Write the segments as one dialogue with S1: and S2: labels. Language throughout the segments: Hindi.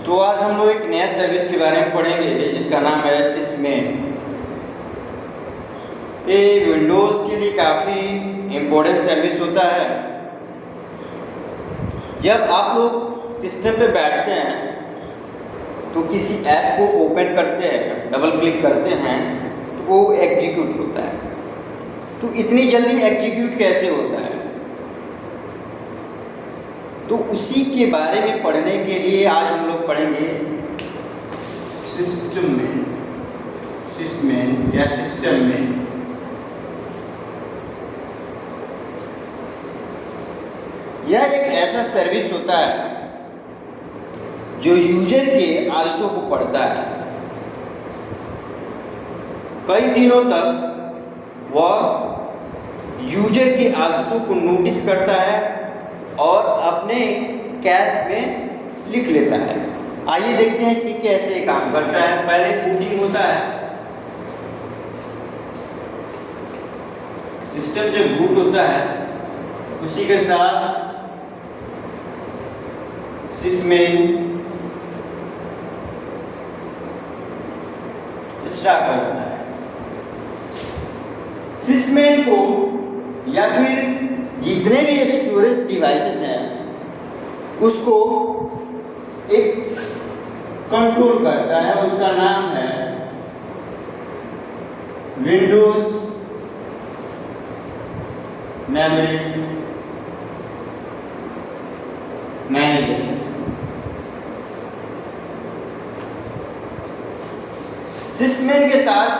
S1: तो आज हम लोग एक नया सर्विस के बारे में पढ़ेंगे जिसका नाम है सिसमेन। ये विंडोज़ के लिए काफ़ी इम्पोर्टेंट सर्विस होता है। जब आप लोग सिस्टम पे बैठते हैं तो किसी ऐप को ओपन करते हैं, डबल क्लिक करते हैं तो वो एग्जीक्यूट होता है। तो इतनी जल्दी एग्जीक्यूट कैसे होता है, तो उसी के बारे में पढ़ने के लिए आज हम लोग पढ़ेंगे सिस्टम में। यह एक ऐसा सर्विस होता है जो यूजर के आदतों को पढ़ता है। कई दिनों तक वह यूजर की आदतों को नोटिस करता है और अपने कैश में लिख लेता है। आइए देखते हैं कि कैसे काम करता है। पहले बूटिंग होता है। सिस्टम जब बूट होता है उसी के साथ सिसमेन स्टार्ट करता है। सिसमेन को या फिर जितने भी स्टोरेज डिवाइसेस हैं उसको एक कंट्रोल करता है। उसका नाम है विंडोज मेमोरी मैनेजर। सिसमेन के साथ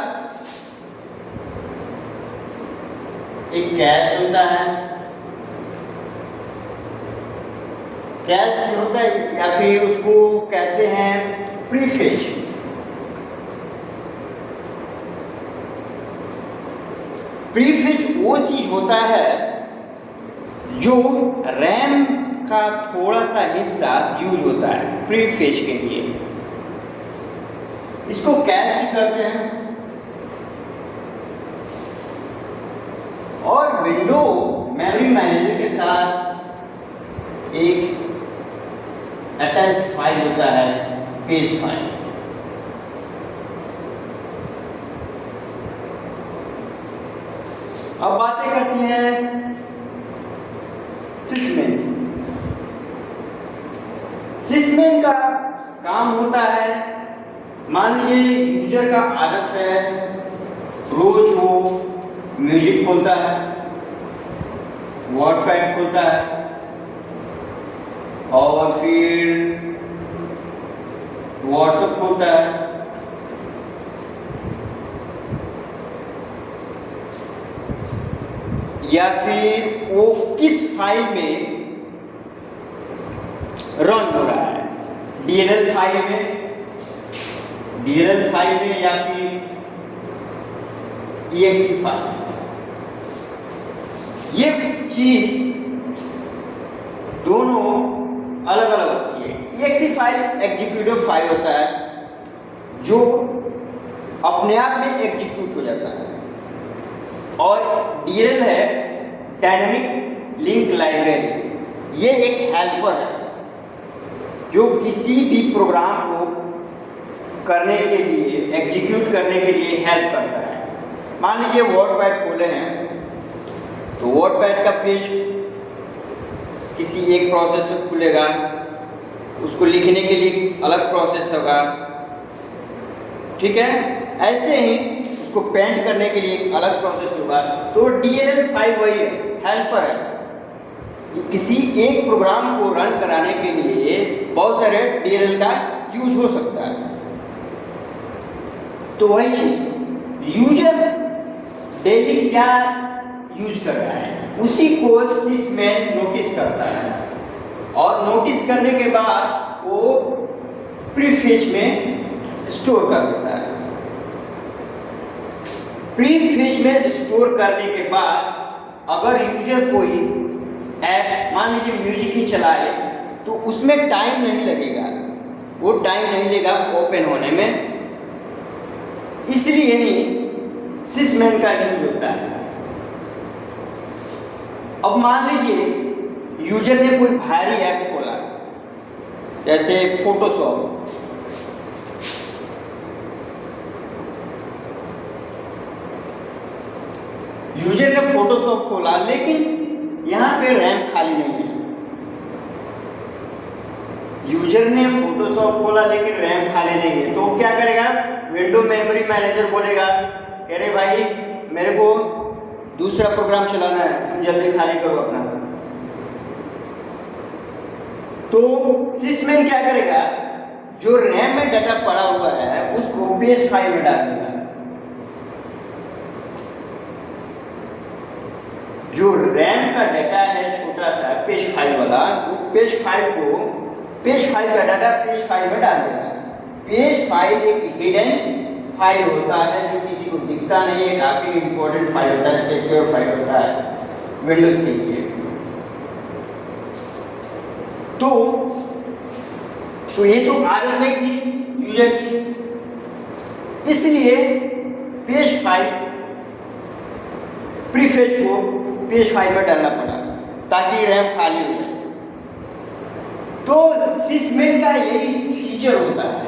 S1: एक कैश होता है। कैश होता है या फिर उसको कहते हैं प्रीफेच। प्रीफेच वो चीज होता है जो रैम का थोड़ा सा हिस्सा यूज होता है प्रीफेच के लिए। इसको कैश भी कहते हैं। और विंडो मेमोरी मैनेजर के साथ एक अटैच्ड फाइल होता है, पेज फाइल। अब बातें करती हैं सिसमेन। सिसमेन का काम होता है, मान लीजिए यूजर का आदत है रोज वो म्यूजिक खोलता है, वर्डपैड खोलता है और फिर व्हाट्सएप खोलता है। या फिर वो किस फाइल में रन हो रहा है, डीएलएल फाइल में या फिर EXE फाइल। ये चीज दोनों अलग अलग होती है। EXE फाइल एग्जीक्यूटिव फाइल होता है जो अपने आप में एग्जीक्यूट हो जाता है, और DLL है डायनेमिक लिंक लाइब्रेरी। ये एक हेल्पर है जो किसी भी प्रोग्राम को करने के लिए, एग्जीक्यूट करने के लिए हेल्प करता है। मान लीजिए वर्डपैड खोले हैं तो वर्डपैड का पेज किसी एक प्रोसेस से खुलेगा, उसको लिखने के लिए अलग प्रोसेस होगा, ठीक है। ऐसे ही उसको पेंट करने के लिए एक अलग प्रोसेस होगा। तो DLL फाइल वही है, हेल्पर है। किसी एक प्रोग्राम को रन कराने के लिए बहुत सारे DLL का यूज हो सकता है। तो वही चीज यूजर डेली क्या यूज कर रहा है उसी को सिसमेन नोटिस करता है, और नोटिस करने के बाद वो प्रीफेच में स्टोर कर देता है। प्रीफेच में स्टोर करने के बाद अगर यूजर कोई ऐप मान लीजिए म्यूजिक ही चलाए तो उसमें टाइम नहीं लगेगा, वो टाइम नहीं लेगा ओपन होने में। इसलिए ही सिसमेन का यूज होता है। अब मान लीजिए यूजर ने कोई भारी ऐप खोला, जैसे फोटोशॉप, यूजर ने फोटोशॉप खोला लेकिन यहाँ पे रैम खाली नहीं है। यूजर ने फोटोशॉप खोला लेकिन रैम खाली नहीं है, तो क्या करेगा, विंडो मेमोरी मैनेजर बोलेगा, अरे भाई मेरे को दूसरा प्रोग्राम चलाना है, तुम जल्दी खाली करो अपना। तो सिस्टम क्या करेगा, जो रैम में डाटा पड़ा हुआ है उसको पेज फाइल में डाल देगा। जो रैम का डाटा है छोटा सा पेज फाइल वाला, वो पेज फाइल का डाटा पेज फाइल में डाल देगा। पेज फाइल एक हिडन फाइल होता है जो किसी को दिखता नहीं है, काफी इंपॉर्टेंट फाइल होता है, सिक्योर फाइल होता है विंडोज के लिए। तो ये तो आदत नहीं थी यूजर की, इसलिए पेज फाइल प्रीफेच को पेज फाइल पर डालना पड़ा ताकि रैम खाली हो जाए। तो सिसमेन का यही फीचर होता है।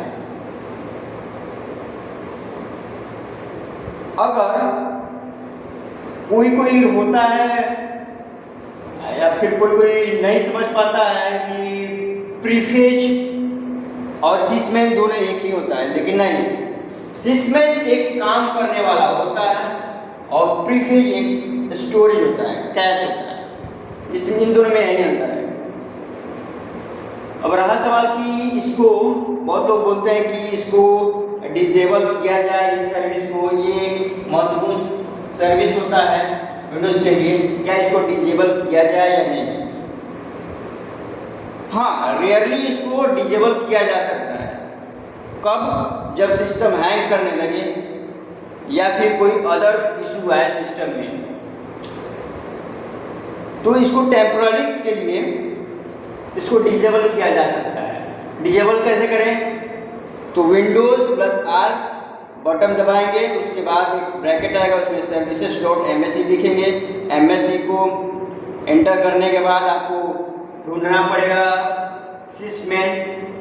S1: अगर कोई होता है या फिर कोई नहीं समझ पाता है कि प्रीफेच और सिसमेन दोनों एक ही होता है, लेकिन नहीं, सिसमेन एक काम करने वाला होता है और प्रीफेच एक स्टोरेज होता है, कैश होता है। इसमें इन दोनों में नहीं अंतर है। अब रहा सवाल कि इसको बहुत लोग बोलते हैं कि इसको डिसेबल किया जाए, इस सर्विस को, ये महत्वपूर्ण सर्विस होता है विंडोज के लिए, क्या इसको डिसेबल किया जाए या नहीं। हाँ, रेयरली इसको डिसेबल किया जा सकता है। कब, जब सिस्टम हैंग करने लगे या फिर कोई अदर इशू आए सिस्टम में, तो इसको टेम्पररी के लिए इसको डिसेबल किया जा सकता है। डिसेबल कैसे करें, तो विंडोज +R बटन दबाएंगे, उसके बाद एक ब्रैकेट आएगा, उसमें services.msc लिखेंगे। msc को एंटर करने के बाद आपको ढूंढना पड़ेगा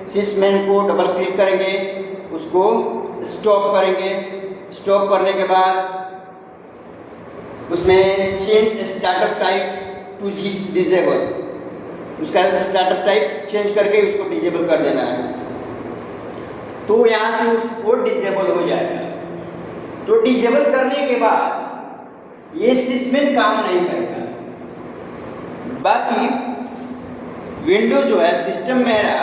S1: सिसमेन को डबल क्लिक करेंगे, उसको स्टॉप करेंगे। स्टॉप करने के बाद उसमें change startup type two disable, उसका स्टार्टअप टाइप चेंज करके उसको डिसेबल कर देना है। तो यहाँ से उसको डिसेबल हो जाएगा। तो डिसेबल करने के बाद ये सिस्टम काम नहीं करेगा। बाकी विंडो जो है सिस्टम मेरा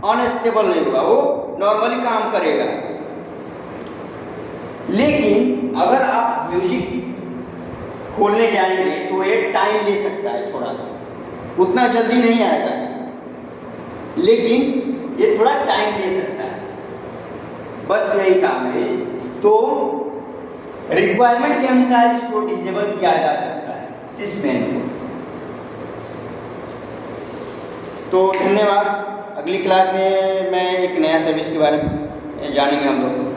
S1: अनस्टेबल नहीं होगा, वो नॉर्मली काम करेगा। लेकिन अगर आप म्यूजिक खोलने जाएंगे तो ये टाइम ले सकता है, थोड़ा उतना जल्दी नहीं आएगा, लेकिन ये थोड़ा टाइम ले सकता है, बस यही काम है। तो रिक्वायरमेंट के अनुसार इसको डिसेबल किया जा सकता है सिसमेन को। तो धन्यवाद। अगली क्लास में मैं एक नया सर्विस के बारे में जानेंगे हम लोग।